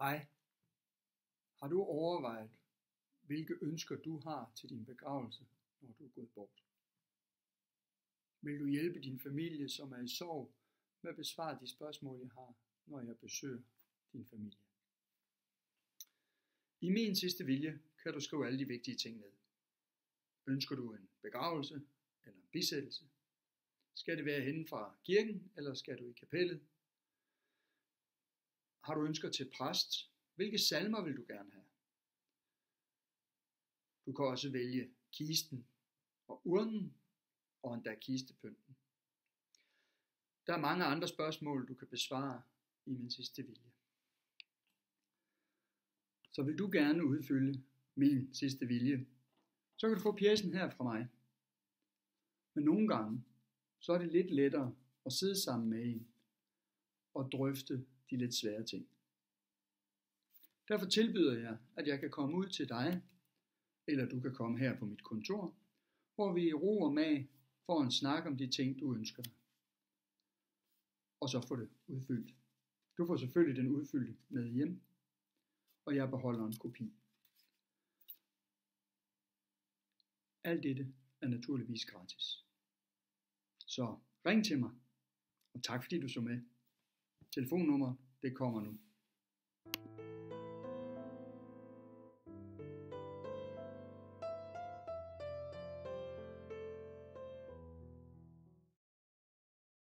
Hej. Har du overvejet, hvilke ønsker du har til din begravelse, når du er gået bort? Vil du hjælpe din familie, som er i sorg, med at besvare de spørgsmål, jeg har, når jeg besøger din familie? I min sidste vilje kan du skrive alle de vigtige ting ned. Ønsker du en begravelse eller en bisættelse? Skal det være henne fra kirken, eller skal du i kapellet? Har du ønsker til præst? Hvilke salmer vil du gerne have? Du kan også vælge kisten og urnen og endda kistepynten. Der er mange andre spørgsmål, du kan besvare i min sidste vilje. Så vil du gerne udfylde min sidste vilje, så kan du få pjecen her fra mig. Men nogle gange, så er det lidt lettere at sidde sammen med en og drøfte de lidt svære ting. Derfor tilbyder jeg, at jeg kan komme ud til dig, eller du kan komme her på mit kontor, hvor vi i ro og mag får en snak om de ting, du ønsker dig. Og så får det udfyldt. Du får selvfølgelig den udfyldte med hjem, og jeg beholder en kopi. Alt dette er naturligvis gratis. Så ring til mig, og tak fordi du så med. Telefonnummeret, det kommer nu.